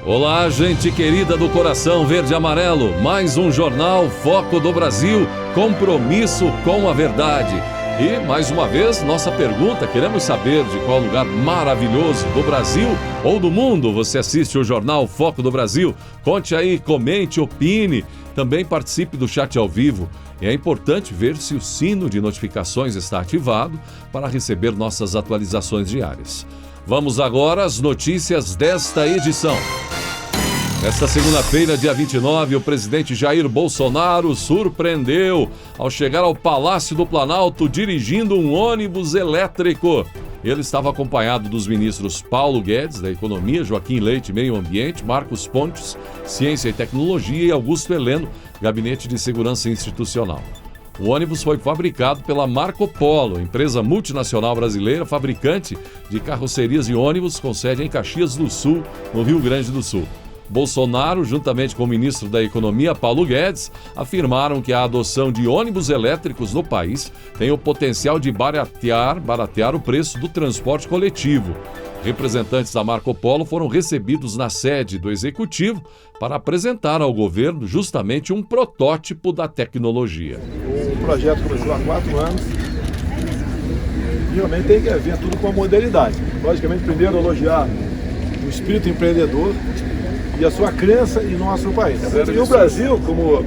Olá, gente querida do coração verde e amarelo. Mais um jornal Foco do Brasil, compromisso com a verdade. E, mais uma vez, nossa pergunta, queremos saber de qual lugar maravilhoso do Brasil ou do mundo você assiste o jornal Foco do Brasil. Conte aí, comente, opine, também participe do chat ao vivo. E é importante ver se o sino de notificações está ativado para receber nossas atualizações diárias. Vamos agora às notícias desta edição. Nesta segunda-feira, dia 29, o presidente Jair Bolsonaro surpreendeu ao chegar ao Palácio do Planalto dirigindo um ônibus elétrico. Ele estava acompanhado dos ministros Paulo Guedes, da Economia, Joaquim Leite, Meio Ambiente, Marcos Pontes, Ciência e Tecnologia e Augusto Heleno, Gabinete de Segurança Institucional. O ônibus foi fabricado pela Marco Polo, empresa multinacional brasileira, fabricante de carrocerias e ônibus com sede em Caxias do Sul, no Rio Grande do Sul. Bolsonaro, juntamente com o ministro da Economia, Paulo Guedes, afirmaram que a adoção de ônibus elétricos no país tem o potencial de baratear o preço do transporte coletivo. Representantes da Marco Polo foram recebidos na sede do Executivo para apresentar ao governo justamente um protótipo da tecnologia. O projeto começou há 4 anos e realmente tem que ver tudo com a modernidade. Logicamente, primeiro elogiar o espírito empreendedor e a sua crença em nosso país. E o Brasil, como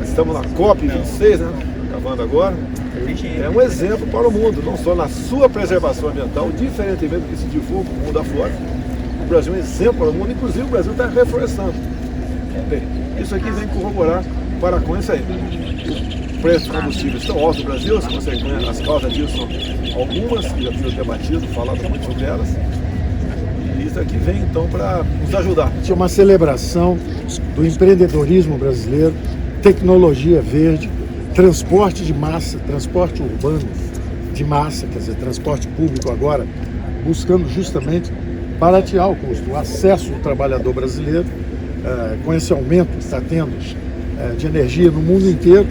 estamos na COP26, acabando agora, é um exemplo para o mundo, não só na sua preservação ambiental, diferentemente do que se divulga no mundo afora. O Brasil é um exemplo para o mundo, inclusive o Brasil está reflorestando. Bem, isso aqui vem corroborar para com isso aí. O preço dos combustíveis estão altos no Brasil, você consegue ver as causas disso são algumas, que já tinham debatido, falado muito sobre elas. Isso aqui vem então para nos ajudar. É uma celebração do empreendedorismo brasileiro, tecnologia verde, transporte de massa, transporte urbano de massa, quer dizer, transporte público agora, buscando justamente baratear o custo, o acesso do trabalhador brasileiro, com esse aumento que está tendo de energia no mundo inteiro,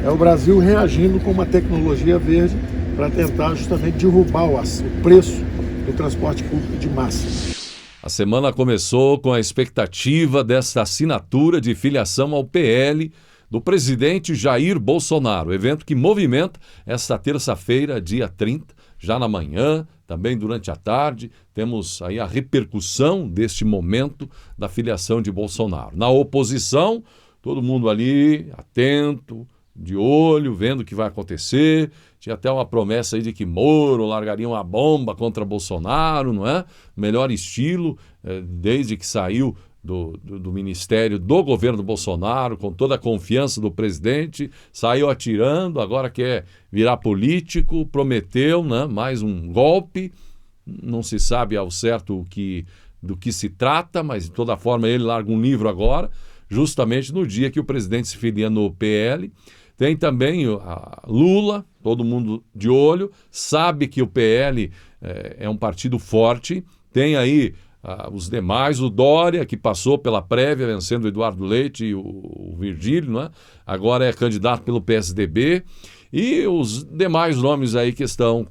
é o Brasil reagindo com uma tecnologia verde para tentar justamente derrubar o preço do transporte público de massa. A semana começou com a expectativa desta assinatura de filiação ao PL do presidente Jair Bolsonaro, evento que movimenta esta terça-feira, dia 30, já na manhã, também durante a tarde, temos aí a repercussão deste momento da filiação de Bolsonaro. Na oposição, todo mundo ali atento, de olho, vendo o que vai acontecer. Tinha até uma promessa aí de que Moro largaria uma bomba contra Bolsonaro, não é? Melhor estilo, desde que saiu do ministério do governo Bolsonaro, com toda a confiança do presidente, saiu atirando, agora quer virar político, prometeu, né, mais um golpe, não se sabe ao certo do que se trata, mas de toda forma ele larga um livro agora, justamente no dia que o presidente se filia no PL. Tem também a Lula, todo mundo de olho, sabe que o PL é um partido forte, tem aí os demais, o Dória, que passou pela prévia, vencendo o Eduardo Leite e o Virgílio, né? Agora é candidato pelo PSDB, e os demais nomes aí que estão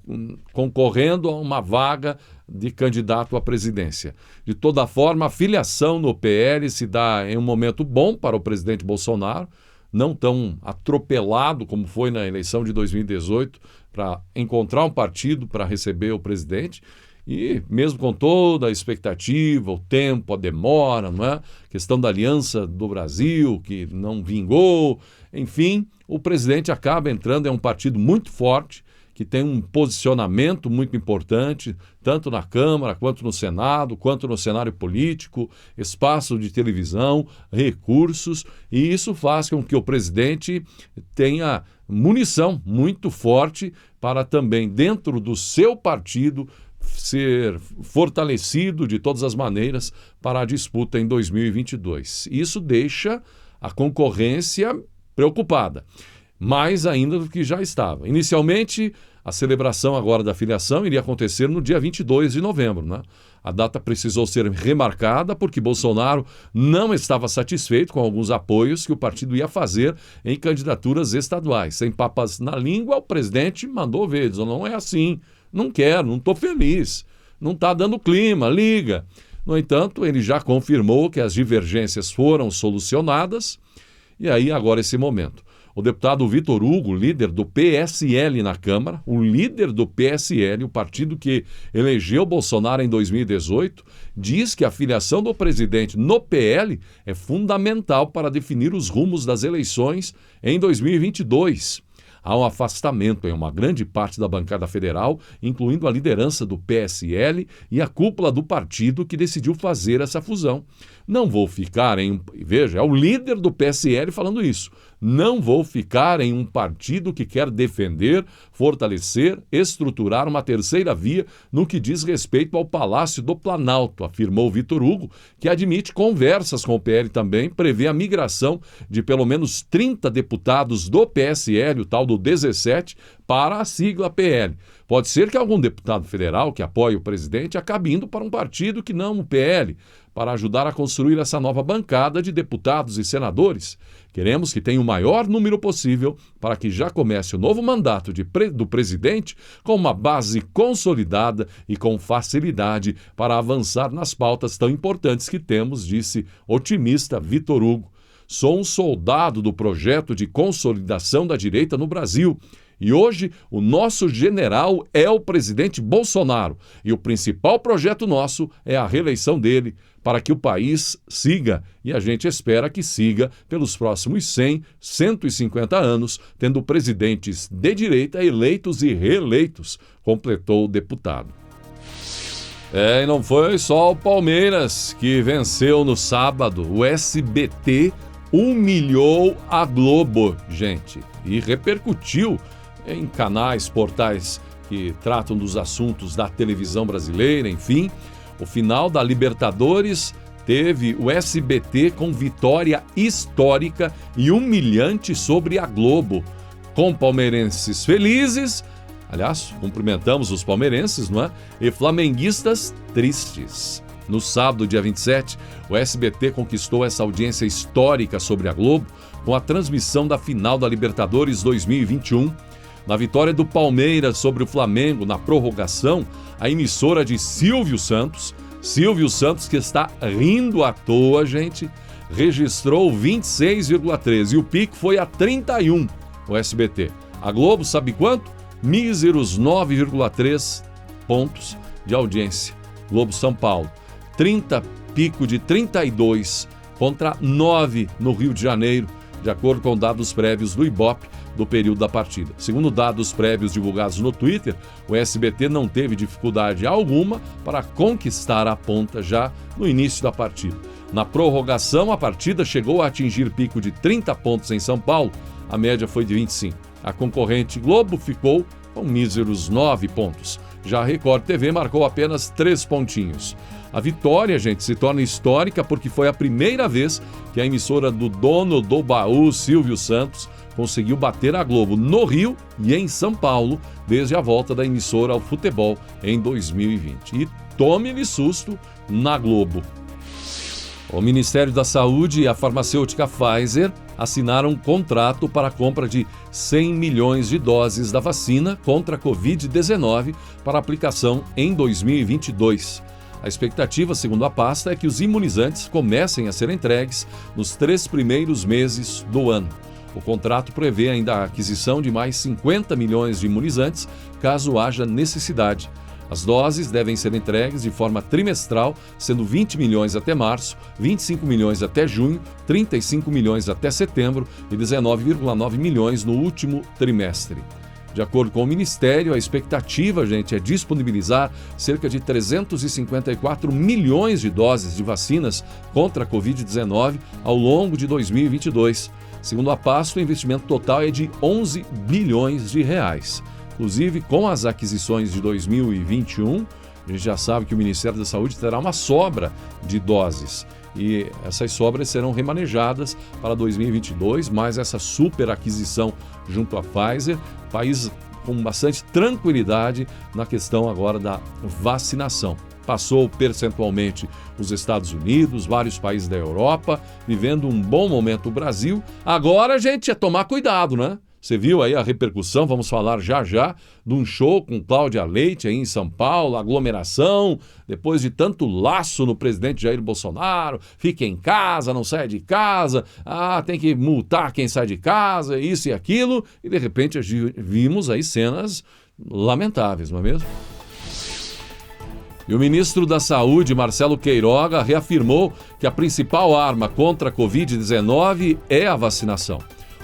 concorrendo a uma vaga de candidato à presidência. De toda forma, a filiação no PL se dá em um momento bom para o presidente Bolsonaro, não tão atropelado como foi na eleição de 2018, para encontrar um partido para receber o presidente. E mesmo com toda a expectativa, o tempo, a demora, não é? Questão da Aliança do Brasil, que não vingou, enfim, o presidente acaba entrando em um partido muito forte, que tem um posicionamento muito importante, tanto na Câmara, quanto no Senado, quanto no cenário político, espaço de televisão, recursos, e isso faz com que o presidente tenha munição muito forte para também, dentro do seu partido, ser fortalecido de todas as maneiras para a disputa em 2022. Isso deixa a concorrência preocupada, mais ainda do que já estava. Inicialmente, a celebração agora da filiação iria acontecer no dia 22 de novembro, né? A data precisou ser remarcada porque Bolsonaro não estava satisfeito com alguns apoios que o partido ia fazer em candidaturas estaduais. Sem papas na língua, o presidente mandou ver, dizendo, não é assim, não quero, não estou feliz, não está dando clima, liga. No entanto, ele já confirmou que as divergências foram solucionadas. E aí, agora esse momento. O deputado Vitor Hugo, líder do PSL na Câmara, o líder do PSL, o partido que elegeu Bolsonaro em 2018, diz que a filiação do presidente no PL é fundamental para definir os rumos das eleições em 2022. Há um afastamento em uma grande parte da bancada federal, incluindo a liderança do PSL e a cúpula do partido que decidiu fazer essa fusão. Não vou ficar em... Veja, é o líder do PSL falando isso. Não vou ficar em um partido que quer defender, fortalecer, estruturar uma terceira via no que diz respeito ao Palácio do Planalto, afirmou Vitor Hugo, que admite conversas com o PL também, prevê a migração de pelo menos 30 deputados do PSL, o tal do 17, para a sigla PL. Pode ser que algum deputado federal que apoie o presidente acabe indo para um partido que não o PL, para ajudar a construir essa nova bancada de deputados e senadores. Queremos que tenha o maior número possível para que já comece o novo mandato do presidente com uma base consolidada e com facilidade para avançar nas pautas tão importantes que temos, disse otimista Vitor Hugo. Sou um soldado do projeto de consolidação da direita no Brasil. E hoje, o nosso general é o presidente Bolsonaro. E o principal projeto nosso é a reeleição dele, para que o país siga. E a gente espera que siga pelos próximos 100, 150 anos, tendo presidentes de direita eleitos e reeleitos, completou o deputado. E não foi só o Palmeiras que venceu no sábado. O SBT humilhou a Globo, gente, e repercutiu em canais, portais que tratam dos assuntos da televisão brasileira, enfim. O final da Libertadores teve o SBT com vitória histórica e humilhante sobre a Globo, com palmeirenses felizes, aliás, cumprimentamos os palmeirenses, não é? E flamenguistas tristes. No sábado, dia 27, o SBT conquistou essa audiência histórica sobre a Globo com a transmissão da final da Libertadores 2021. Na vitória do Palmeiras sobre o Flamengo na prorrogação, a emissora de Silvio Santos que está rindo à toa, gente, registrou 26,13 e o pico foi a 31, o SBT. A Globo, sabe quanto? Míseros 9,3 pontos de audiência. Globo São Paulo, 30, pico de 32 contra 9 no Rio de Janeiro, de acordo com dados prévios do Ibope do período da partida. Segundo dados prévios divulgados no Twitter, o SBT não teve dificuldade alguma para conquistar a ponta já no início da partida. Na prorrogação, a partida chegou a atingir pico de 30 pontos em São Paulo, a média foi de 25. A concorrente Globo ficou com míseros 9 pontos. Já a Record TV marcou apenas 3 pontinhos. A vitória, gente, se torna histórica porque foi a primeira vez que a emissora do dono do baú, Silvio Santos, conseguiu bater a Globo no Rio e em São Paulo desde a volta da emissora ao futebol em 2020. E tome-lhe susto na Globo. O Ministério da Saúde e a farmacêutica Pfizer assinaram um contrato para a compra de 100 milhões de doses da vacina contra a Covid-19 para aplicação em 2022. A expectativa, segundo a pasta, é que os imunizantes comecem a ser entregues nos 3 primeiros meses do ano. O contrato prevê ainda a aquisição de mais 50 milhões de imunizantes, caso haja necessidade. As doses devem ser entregues de forma trimestral, sendo 20 milhões até março, 25 milhões até junho, 35 milhões até setembro e 19,9 milhões no último trimestre. De acordo com o Ministério, a expectativa, gente, é disponibilizar cerca de 354 milhões de doses de vacinas contra a Covid-19 ao longo de 2022. Segundo a pasta, o investimento total é de 11 bilhões de reais. Inclusive, com as aquisições de 2021, a gente já sabe que o Ministério da Saúde terá uma sobra de doses. E essas sobras serão remanejadas para 2022, mais essa super aquisição junto à Pfizer, país com bastante tranquilidade na questão agora da vacinação. Passou percentualmente os Estados Unidos, vários países da Europa, vivendo um bom momento o Brasil. Agora, gente, é tomar cuidado, né? Você viu aí a repercussão, vamos falar já já, de um show com Cláudia Leite aí em São Paulo, aglomeração, depois de tanto laço no presidente Jair Bolsonaro, fique em casa, não saia de casa, tem que multar quem sai de casa, isso e aquilo, e de repente vimos aí cenas lamentáveis, não é mesmo? E o ministro da Saúde, Marcelo Queiroga, reafirmou que a principal arma contra a Covid-19 é a vacinação.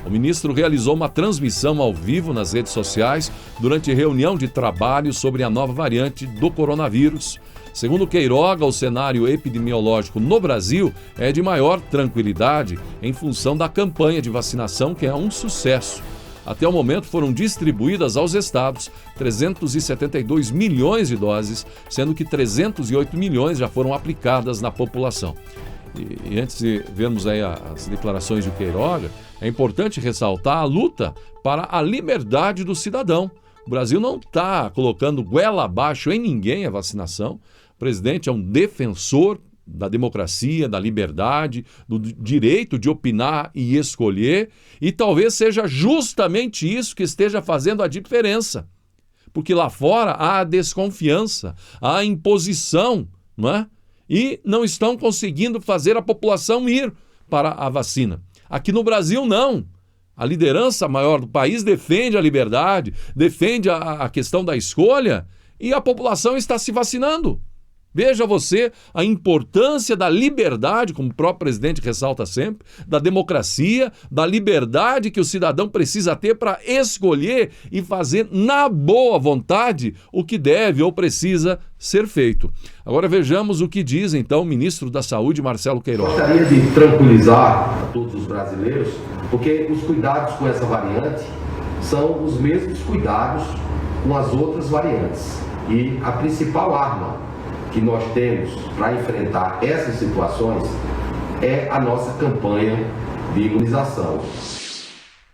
O ministro realizou uma transmissão ao vivo nas redes sociais durante reunião de trabalho sobre a nova variante do coronavírus. Segundo Queiroga, o cenário epidemiológico no Brasil é de maior tranquilidade em função da campanha de vacinação, que é um sucesso. Até o momento foram distribuídas aos estados 372 milhões de doses, sendo que 308 milhões já foram aplicadas na população. E antes de vermos aí as declarações de Queiroga, é importante ressaltar a luta para a liberdade do cidadão. O Brasil não está colocando goela abaixo em ninguém a vacinação. O presidente é um defensor da democracia, da liberdade, do direito de opinar e escolher, e talvez seja justamente isso que esteja fazendo a diferença. Porque lá fora há a desconfiança, há a imposição, não é? E não estão conseguindo fazer a população ir para a vacina. Aqui no Brasil, não. A liderança maior do país defende a liberdade, defende a questão da escolha, e a população está se vacinando. Veja você a importância da liberdade, como o próprio presidente ressalta sempre, da democracia, da liberdade que o cidadão precisa ter para escolher e fazer na boa vontade o que deve ou precisa ser feito. Agora vejamos o que diz então o ministro da Saúde, Marcelo Queiroga. Gostaria de tranquilizar a todos os brasileiros, porque os cuidados com essa variante são os mesmos cuidados com as outras variantes. E a principal arma que nós temos para enfrentar essas situações é a nossa campanha de imunização.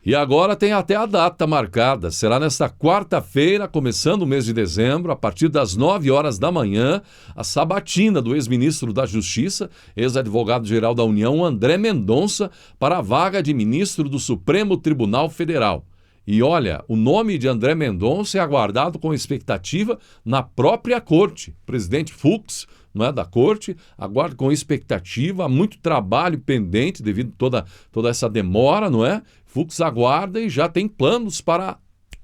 E agora tem até a data marcada. Será nesta quarta-feira, começando o mês de dezembro, a partir das 9 horas da manhã, a sabatina do ex-ministro da Justiça, ex-advogado-geral da União, André Mendonça, para a vaga de ministro do Supremo Tribunal Federal. E olha, o nome de André Mendonça é aguardado com expectativa na própria corte. O presidente Fux, não é, da corte, aguarda com expectativa, há muito trabalho pendente devido a toda essa demora, não é? Fux aguarda e já tem planos para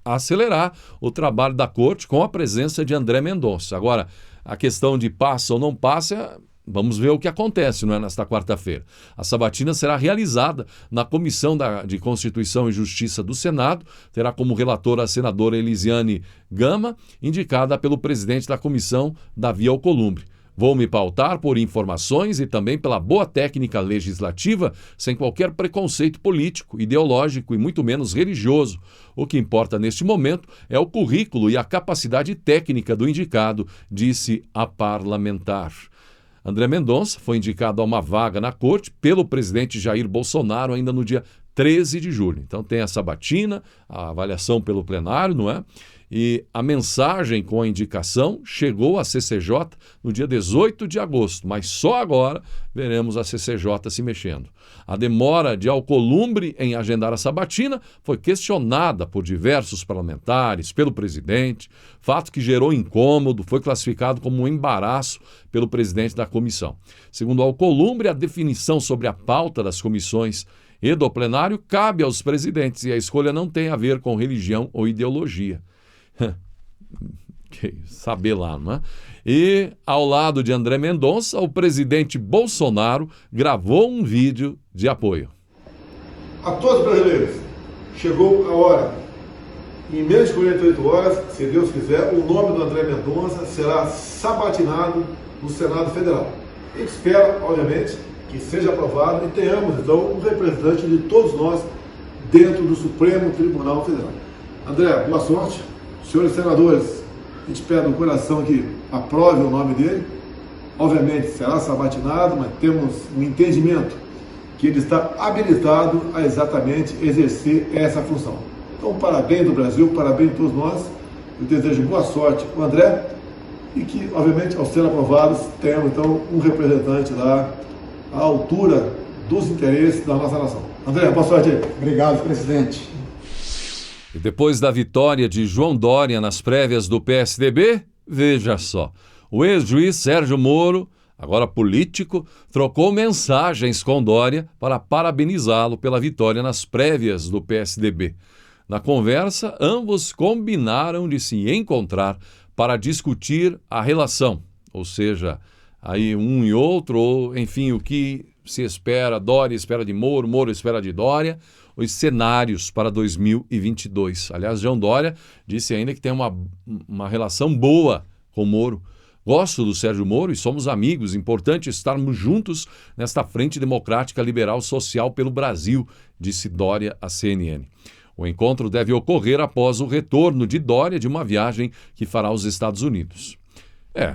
acelerar o trabalho da corte com a presença de André Mendonça. Agora, a questão de passa ou não passa, vamos ver o que acontece, não é, nesta quarta-feira. A sabatina será realizada na Comissão de Constituição e Justiça do Senado, terá como relatora a senadora Elisiane Gama, indicada pelo presidente da comissão, Davi Alcolumbre. Vou me pautar por informações e também pela boa técnica legislativa, sem qualquer preconceito político, ideológico e muito menos religioso. O que importa neste momento é o currículo e a capacidade técnica do indicado, disse a parlamentar. André Mendonça foi indicado a uma vaga na corte pelo presidente Jair Bolsonaro ainda no dia 13 de julho. Então tem a sabatina, a avaliação pelo plenário, não é? E a mensagem com a indicação chegou à CCJ no dia 18 de agosto, mas só agora veremos a CCJ se mexendo. A demora de Alcolumbre em agendar a sabatina foi questionada por diversos parlamentares, pelo presidente, fato que gerou incômodo, foi classificado como um embaraço pelo presidente da comissão. Segundo Alcolumbre, a definição sobre a pauta das comissões e do plenário cabe aos presidentes e a escolha não tem a ver com religião ou ideologia. Saber lá, não é? E ao lado de André Mendonça, o presidente Bolsonaro gravou um vídeo de apoio. A todos os brasileiros, chegou a hora. Em menos de 48 horas, se Deus quiser, o nome do André Mendonça será sabatinado no Senado Federal. A gente espera, obviamente, que seja aprovado e tenhamos, então, um representante de todos nós dentro do Supremo Tribunal Federal. André, boa sorte. Senhores senadores, a gente pede no coração que aprove o nome dele. Obviamente será sabatinado, mas temos um entendimento que ele está habilitado a exatamente exercer essa função. Então, parabéns do Brasil, parabéns a todos nós. Eu desejo boa sorte ao André e que, obviamente, ao ser aprovados, tenhamos então um representante lá à altura dos interesses da nossa nação. André, boa sorte aí. Obrigado, presidente. E depois da vitória de João Dória nas prévias do PSDB, veja só, o ex-juiz Sérgio Moro, agora político, trocou mensagens com Dória para parabenizá-lo pela vitória nas prévias do PSDB. Na conversa, ambos combinaram de se encontrar para discutir a relação, ou seja, aí um e outro, ou enfim, o que se espera, Dória espera de Moro, Moro espera de Dória, os cenários para 2022. Aliás, João Dória disse ainda que tem uma relação boa com Moro. Gosto do Sérgio Moro e somos amigos, importante estarmos juntos nesta frente democrática liberal social pelo Brasil, disse Dória à CNN. O encontro deve ocorrer após o retorno de Dória de uma viagem que fará aos Estados Unidos.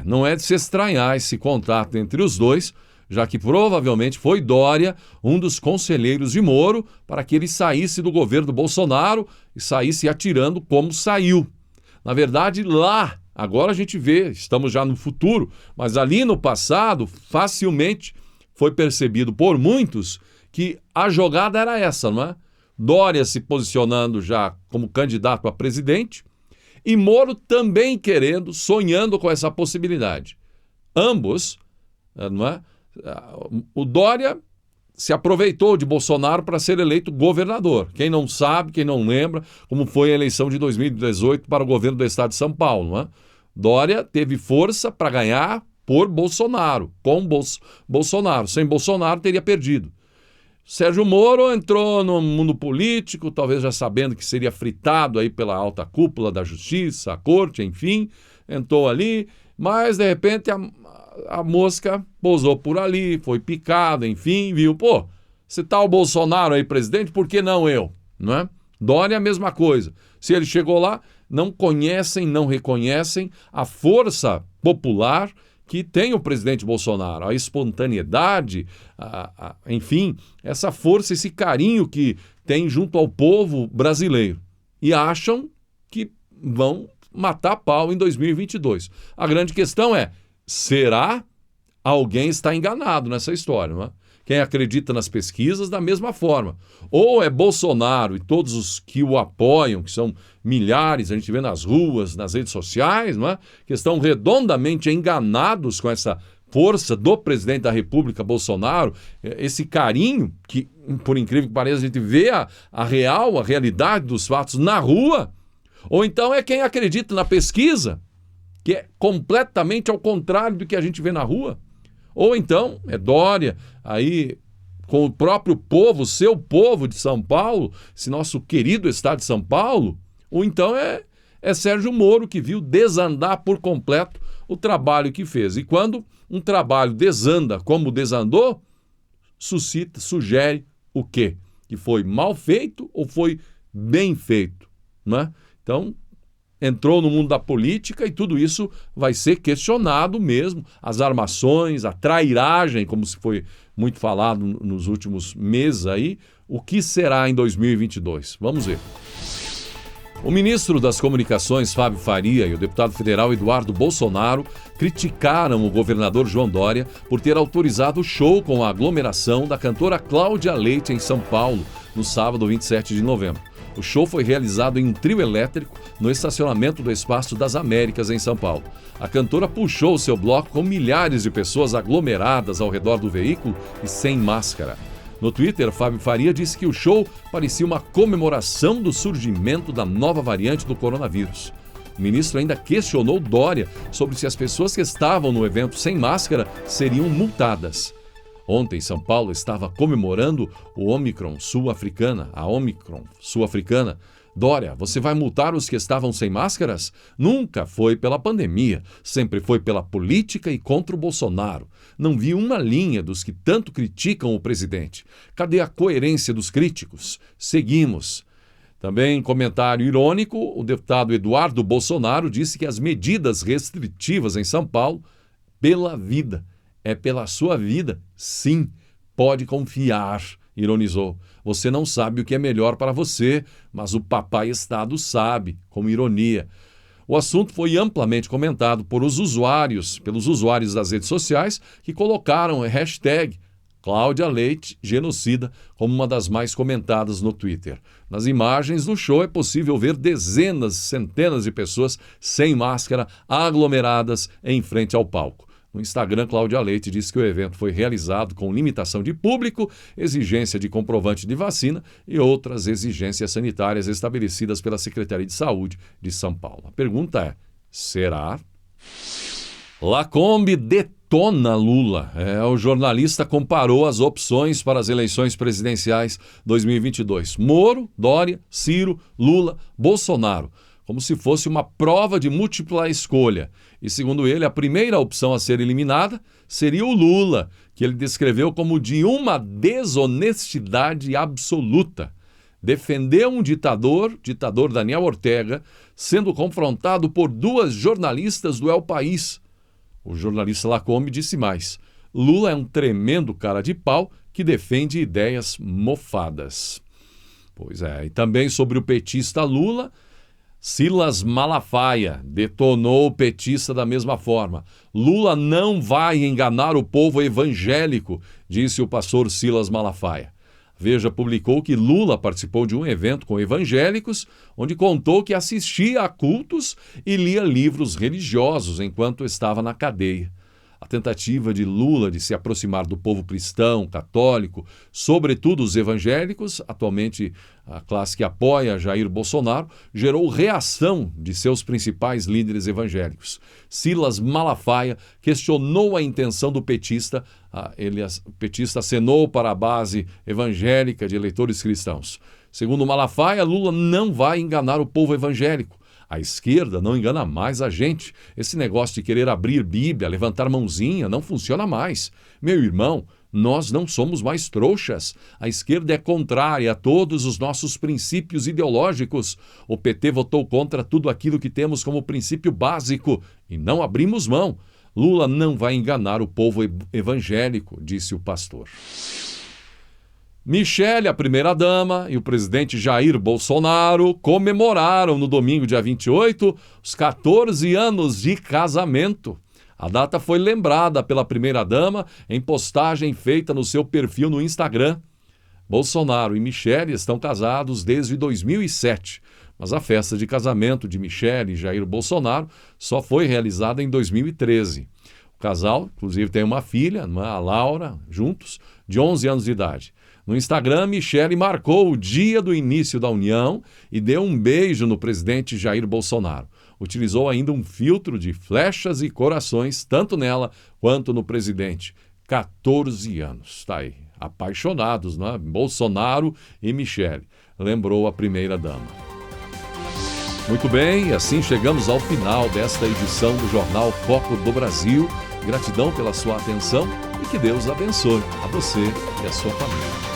Não é de se estranhar esse contato entre os dois, já que provavelmente foi Dória um dos conselheiros de Moro para que ele saísse do governo Bolsonaro e saísse atirando como saiu. Na verdade, lá, agora a gente vê, estamos já no futuro, mas ali no passado, facilmente foi percebido por muitos que a jogada era essa, não é? Dória se posicionando já como candidato a presidente e Moro também querendo, sonhando com essa possibilidade. Ambos, não é? O Dória se aproveitou de Bolsonaro para ser eleito governador. Quem não sabe, quem não lembra, como foi a eleição de 2018 para o governo do estado de São Paulo, não é? Dória teve força para ganhar por Bolsonaro, com Bolsonaro. Sem Bolsonaro, teria perdido. Sérgio Moro entrou no mundo político, talvez já sabendo que seria fritado aí pela alta cúpula da justiça, a corte, enfim, entrou ali, mas de repente a mosca pousou por ali, foi picada, enfim, viu, se tá o Bolsonaro aí presidente, por que não eu? Não é? Dória é a mesma coisa. Se ele chegou lá, não conhecem, não reconhecem a força popular que tem o presidente Bolsonaro, a espontaneidade, enfim, essa força, esse carinho que tem junto ao povo brasileiro. E acham que vão matar a pau em 2022. A grande questão é, será alguém está enganado nessa história, não é? Quem acredita nas pesquisas, da mesma forma. Ou é Bolsonaro e todos os que o apoiam, que são milhares, a gente vê nas ruas, nas redes sociais, não é? Que estão redondamente enganados com essa força do presidente da República, Bolsonaro, esse carinho que, por incrível que pareça, a gente vê a realidade dos fatos na rua. Ou então é quem acredita na pesquisa, que é completamente ao contrário do que a gente vê na rua. Ou então é Dória, aí com o próprio povo, seu povo de São Paulo, esse nosso querido estado de São Paulo, ou então é Sérgio Moro que viu desandar por completo o trabalho que fez. E quando um trabalho desanda como desandou, sugere o quê? Que foi mal feito ou foi bem feito, né? Então, entrou no mundo da política e tudo isso vai ser questionado mesmo. As armações, a trairagem, como se foi muito falado nos últimos meses aí. O que será em 2022? Vamos ver. O ministro das Comunicações, Fábio Faria, e o deputado federal Eduardo Bolsonaro criticaram o governador João Dória por ter autorizado o show com a aglomeração da cantora Cláudia Leite em São Paulo, no sábado 27 de novembro. O show foi realizado em um trio elétrico no estacionamento do Espaço das Américas, em São Paulo. A cantora puxou seu bloco com milhares de pessoas aglomeradas ao redor do veículo e sem máscara. No Twitter, Fábio Faria disse que o show parecia uma comemoração do surgimento da nova variante do coronavírus. O ministro ainda questionou Dória sobre se as pessoas que estavam no evento sem máscara seriam multadas. Ontem, São Paulo estava comemorando a Omicron sul-africana. Dória, você vai multar os que estavam sem máscaras? Nunca foi pela pandemia, sempre foi pela política e contra o Bolsonaro. Não vi uma linha dos que tanto criticam o presidente. Cadê a coerência dos críticos? Seguimos. Também, em comentário irônico, o deputado Eduardo Bolsonaro disse que as medidas restritivas em São Paulo, pela vida, é pela sua vida, sim, pode confiar, ironizou. Você não sabe o que é melhor para você, mas o papai Estado sabe, com ironia. O assunto foi amplamente comentado pelos usuários das redes sociais que colocaram a hashtag Cláudia Leite, genocida, como uma das mais comentadas no Twitter. Nas imagens do show é possível ver dezenas, centenas de pessoas sem máscara, aglomeradas em frente ao palco. No Instagram, Cláudia Leite disse que o evento foi realizado com limitação de público, exigência de comprovante de vacina e outras exigências sanitárias estabelecidas pela Secretaria de Saúde de São Paulo. A pergunta é, será? Lacombe detona Lula. O jornalista comparou as opções para as eleições presidenciais 2022. Moro, Dória, Ciro, Lula, Bolsonaro. Como se fosse uma prova de múltipla escolha. E, segundo ele, a primeira opção a ser eliminada seria o Lula, que ele descreveu como de uma desonestidade absoluta. Defendeu um ditador Daniel Ortega, sendo confrontado por duas jornalistas do El País. O jornalista Lacombe disse mais: Lula é um tremendo cara de pau que defende ideias mofadas. Pois é, e também sobre o petista Lula, Silas Malafaia detonou o petista da mesma forma. Lula não vai enganar o povo evangélico, disse o pastor Silas Malafaia. Veja publicou que Lula participou de um evento com evangélicos, onde contou que assistia a cultos e lia livros religiosos enquanto estava na cadeia. A tentativa de Lula de se aproximar do povo cristão, católico, sobretudo os evangélicos, atualmente a classe que apoia Jair Bolsonaro, gerou reação de seus principais líderes evangélicos. Silas Malafaia questionou a intenção do petista. O petista acenou para a base evangélica de eleitores cristãos. Segundo Malafaia, Lula não vai enganar o povo evangélico. A esquerda não engana mais a gente. Esse negócio de querer abrir Bíblia, levantar mãozinha, não funciona mais. Meu irmão, nós não somos mais trouxas. A esquerda é contrária a todos os nossos princípios ideológicos. O PT votou contra tudo aquilo que temos como princípio básico e não abrimos mão. Lula não vai enganar o povo evangélico, disse o pastor. Michele, a primeira-dama, e o presidente Jair Bolsonaro comemoraram no domingo, dia 28, os 14 anos de casamento. A data foi lembrada pela primeira-dama em postagem feita no seu perfil no Instagram. Bolsonaro e Michele estão casados desde 2007, mas a festa de casamento de Michele e Jair Bolsonaro só foi realizada em 2013. O casal, inclusive, tem uma filha, a Laura, juntos, de 11 anos de idade. No Instagram, Michele marcou o dia do início da união e deu um beijo no presidente Jair Bolsonaro. Utilizou ainda um filtro de flechas e corações, tanto nela quanto no presidente. 14 anos, tá aí, apaixonados, né? Bolsonaro e Michele, lembrou a primeira-dama. Muito bem, assim chegamos ao final desta edição do Jornal Foco do Brasil. Gratidão pela sua atenção e que Deus abençoe a você e a sua família.